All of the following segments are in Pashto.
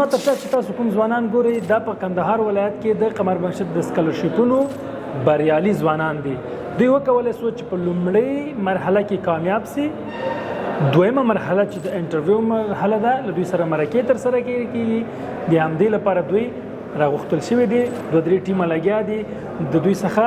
زما تر شا چې تاسو کوم ځوانان ګورئ دا په کندهار ولایت کې د قمر بنشت د سکالرشیپونو بریالي ځوانان دي. دوی وکولی سو چې په لومړۍ مرحله کې کامیاب سي. دویمه مرحله چې د انټرویو مرحله ده له دوی سره مرکې ترسره کېږي. د همدې لپاره دوی راغوښتل شوي دي. 2-3 ټیمه لګیا دي د دوی څخه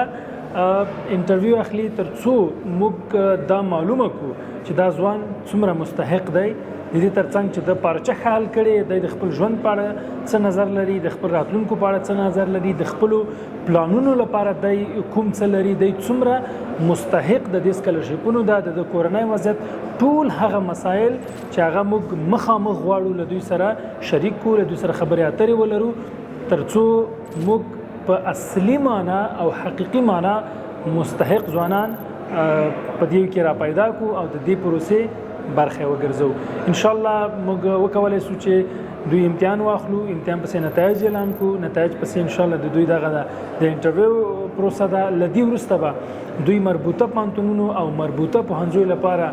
انټرویو اخلي تر څو موږ دا معلومه کړو چې دا ځوان څومره مستحق دی. د دې ترڅنګ چې د پارچه خیال کړي د خپل ژوند په اړه څه نظر لري، د خپل راتلونکو په اړه څه نظر لري، د خپلو پلانونو لپاره دی کوم څه لري، دی څومره مستحق د دې سکالرشیپونو ده، د کورنۍ وضعیت، ټول هغه مسایل چې هغه موږ مخامخ غواړو له دوی سره شریک کړو، له دوی سره خبرې اترې ولرو تر څو موږ په اصلي معنا او حقیقي معنا مستحق ځوانان په دې کې را پیدا کړو او د دې پروسې برخه وګرځو. ان شاء الله موږ وکولای شو چې دوی امتحان واخلو، امتحان پسې نتایج اعلان کړو، نتایج پسې ان شاء الله د دوی دغه د انټرویو پروسه ده. لدی وروسته به دوی مربوطه پوهنتونونو او مربوطه پوهنځیو لپاره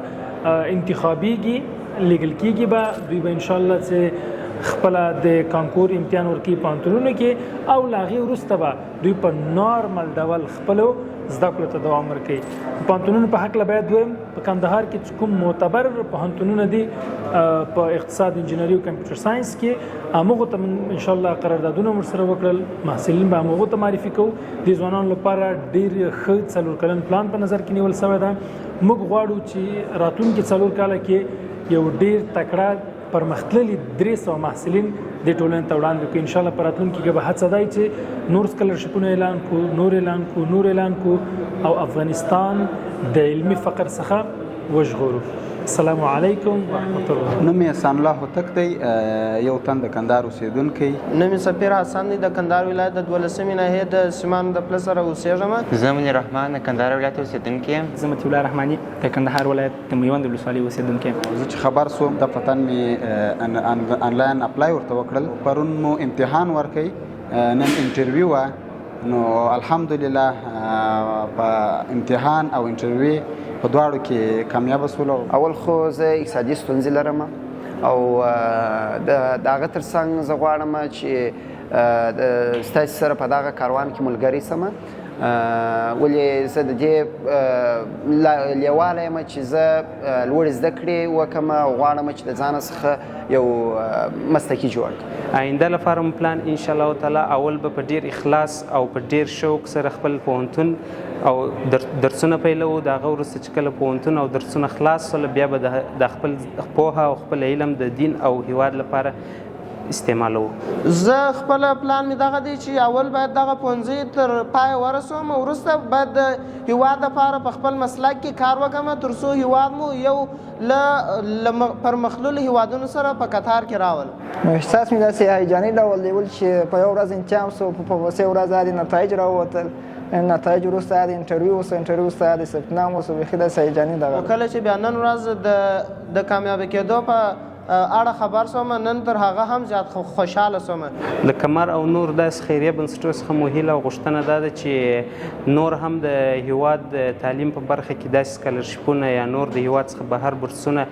انتخابیږي، لیږل کېږي به دوی به ان شاء الله چې خپل د کانکور امتحان ورکوي پوهنتونونو کې او له هغې وروسته به دوی په نارمل ډول خپلو زده کړو ته دوام ورکوي. پوهنتونونو په هکله باید دویم په کندهار کې کوم معتبر پوهنتونونه دي په اقتصاد، انجینري او کمپیوټر ساینس کې همغو ته ان شاء الله قراردادونه ورسره وکړل، محصلین به همغو ته معرفي کوو. د ځوانانو لپاره ډېر ښه 4 کلن پلان په نظر کې نیول شوی ده. موږ غواړو چې راتلونکي 4 کاله کې یو ډېر تکړه پرمختللي 300 محصلین د ټولنې ته وړاندې کړو. ان شاء الله په راتلونکي کې به هڅه دی چې نور سکالرشیپونه اعلان کړو، نور اعلان کړو او افغانستان د علمي فقر څخه وژغورو. السلام علیکم ورحمت الله. نوم یې احسان الله هوتک دی، یو تن د کندهار اوسېدونکی. نوم یې سفیر حسن دی، د کندهار ولایت د 12مې ناحیې د سیمانو د پله سره اوسېږم. زه منیر رحمان د کندهار ولایت اوسېدونکی یم. زه مطیع الله رحماني د کندهار ولایت د میوند ولسوالۍ اوسېدونکی یم. زه چې خبر سوم د پتن مې انلاین اپلای ورته وکړل. پرون مو امتحان ورکړی، نن انټرویو وه. نو الحمدلله په امتحان او انټرویو په دواړو کې کامیابه شولو. اول خو زه اقتصادي ستونزې لرم او د هغه تر څنګ زه غواړم چې ستاسو سره په دغه کاروان کې ملګری سم. ولې زه د دې لیواله یم چې زه لوړې زده کړې وکړم او غواړم چې د ځان څخه یو مسلکي جوړ کړم. آینده لپاره مو پلان ان شاء الله تعالی اول به په ډیر اخلاص او په ډیر شوق سره خپل پوهنتون او درسونه پیلو. د هغه وروسته چې کله پوهنتون او درسونه خلاص سول بیا به د خپل پوهه او خپل علم د دین او هیواد لپاره استعمالو. زه خپل پلان می دغه دی چې اول باید دغه پوهنځی تر پای ورسوم، وروسته باید د هیواد لپاره په خپل مسلک کې کار وکړم تر څو هیواد مو یو له پرمختللو هیوادونو سره په قطار کې راول. احساس مې داسې هیجاني ډول دی چې په یو ورځ امتحان سو، په پسې ورځ هغې نتایج راووتل، نتایج وروسته هغې انټرویو وسو، انټرویو وروسته هغې ثبت نام وسو. بیخي داسې هیجاني دغه کله چې بیا نن ورځ د کامیابه کېدو په اړه خبر سوم، نن تر هغه هم زیات خوشحاله سوم. د کمر او نور داسې خیریه بنسټونو څخه مو هیله او غوښتنه دا ده چې نور هم د هیواد د تعلیم په برخه کې داسې سکالرشیپونه یا نور د هیواد څخه بهر بورسونه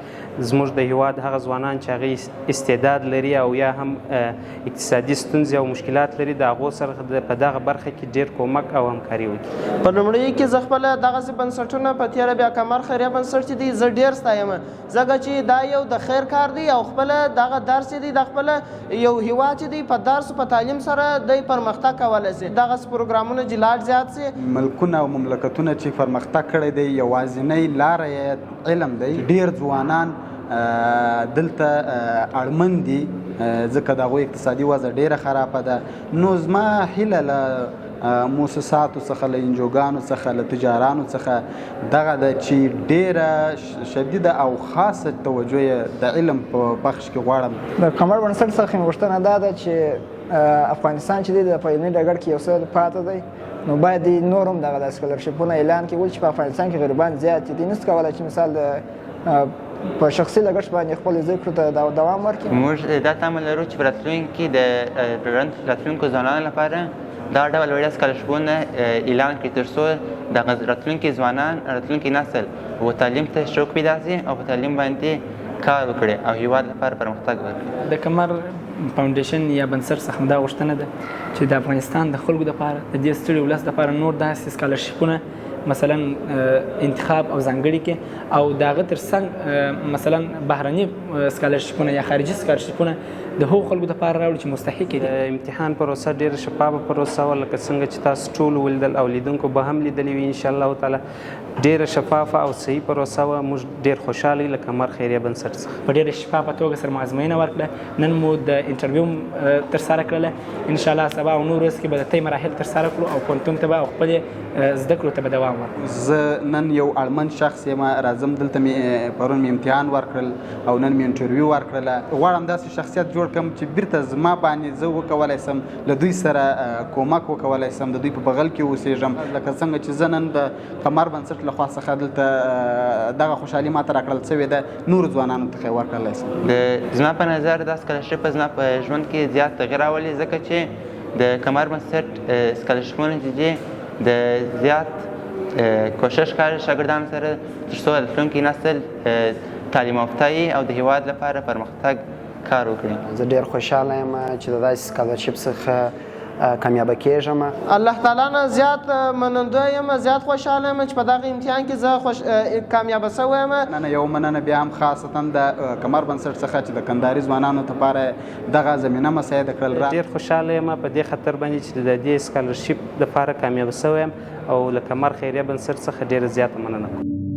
زموږ د هیواد هغه ځوانان چې هغې استعداد لري او یا هم اقتصادي ستونزې او مشکلات لري د هغو سره په دغه برخه کې ډېر کومک او همکاري وکړي. په لومړیو کې زه خپله دغسې بنسټونه په تېره بیا کمر خیریه بنسټ چې دی زه ډېر ستایم، ځکه چې دا یو د خیر کار دی او خپل دغه درس دی د خپل یو هیواد چې دی په درس په تعلیم سره د پرمختګ کولی شي. دغه پروګرامونه چې لا زیات سي. ملکونه او مملکتونه چې پرمختګ کړی دی یوازینۍ لاره یې علم دی. ډیر ځوانان دلته اړمن دي ځکه د هغوی اقتصادي وضع ډیره خرابه ده. نو زما هیله له مؤسساتو څخه، له انجوګانو څخه، له تجارانو څخه دغه ده چې ډیره شدیده او خاصه توجه یې د علم په بخش کې غواړم. د قمر بنسټ څخه مې غوښتنه دا ده چې افغانستان چې دی د په علمي ډګر کې یو څه پاته دی، نو باید نور هم دغه سکالرشیپونه اعلان کړي، ولې چې په افغانستان کې غریبان زیات دي. نشي کولی چې مثال په شخصي لګښت باندې خپل زده کړو ته دوام ورکړي. موږ دا تمه لرو چې په راتلونکي د راتلونکو ځوانانو لپاره دا ډول وړیا سکالرشیپونه اعلان کړي تر څو د راتلونکي ځوانان، راتلونکي نسل و تعلیم ته شوق پیدا شي او په تعلیم باندې کار وکړي او هیواد لپاره پرمختګ وکړي. د کمر فاونډیشن یا بنسټ څخه دا غوښتنه ده چې د افغانستان د خلکو لپاره د دې ستړي ولس لپاره نور داسې سکالرشیپونه مثلا انتخاب او ځانګړي کې او د هغه ترڅنګ مثلا بهرني سکالرشیپونه یا خارجي سکالرشیپونه د هغو خلکو دپاره راوړي چې مستحق دي. امتحان پروسه ډېره شفافه پروسه وه، لکه څنګه چې تاسو ټول ولیدل او لیدونکو به هم لیدلې وي انشاءالله تعالی. ډېره شفافه او صحیح پروسه وه. موږ ډېر خوشحاله یو له کمر خیریه بنسټ څخه. په ډېره شفافه توګه سره مو ازموینه ورکړه. نن مو د انټرویو ترسره کړله. انشاءالله سبا او نور ورځ کې به د طی مراحل ترسره کړو او پوهنتون ته به او خپلې زده کړو ته به دوام ورکړو. زه نن یو اړمن شخص یم، راځم دلته مې پرون مې امتحان ورکړل او نن مې انټرویو ورکړله. غواړم داسې شخصیت جوړ کړم چې بیرته زما باندې زه وکولی سم له دوی سره کومک وکولی سم، د دوی په بغل کې اوسېږم. لکه څنګه چې زه نن د قمر بنسټ له خوا څخه دلته دغه خوشحالي ماته راکړل سوې ده، نورو ځوانانو ته یې ورکړلی سم. زما په نظر دا سکالرشپ زما په ژوند کې زیات تغیر راولي، ځکه چې د قمر بنسټ سکالرشپونه چې دي د زیات کوشش کوي شاګردانو سره تر څو راتلونکي نسل تعلیم یافته وي او د هېواد لپاره پرمختګ کار وکړي. زه ډېر خوشحاله یم چې د داسې سکالرشپ څخه کامیابه کیږم. الله تعالی نه زیات مننده یم، زیات خوشحاله یم چې په دغه امتحان کې زه کامیابه شوی یم. مننه یو مننه بیا هم خاصتا د قمر بنسټ څخه چې د کندهاري ځوانانو لپاره دغه زمینه مساعده کړل. ډېر خوشحاله یم په دې خاطر باندې چې د دې سکالرشپ لپاره کامیابه شوی یم او له قمر خیریه بنسټ څخه ډېره زیاته مننه کوم.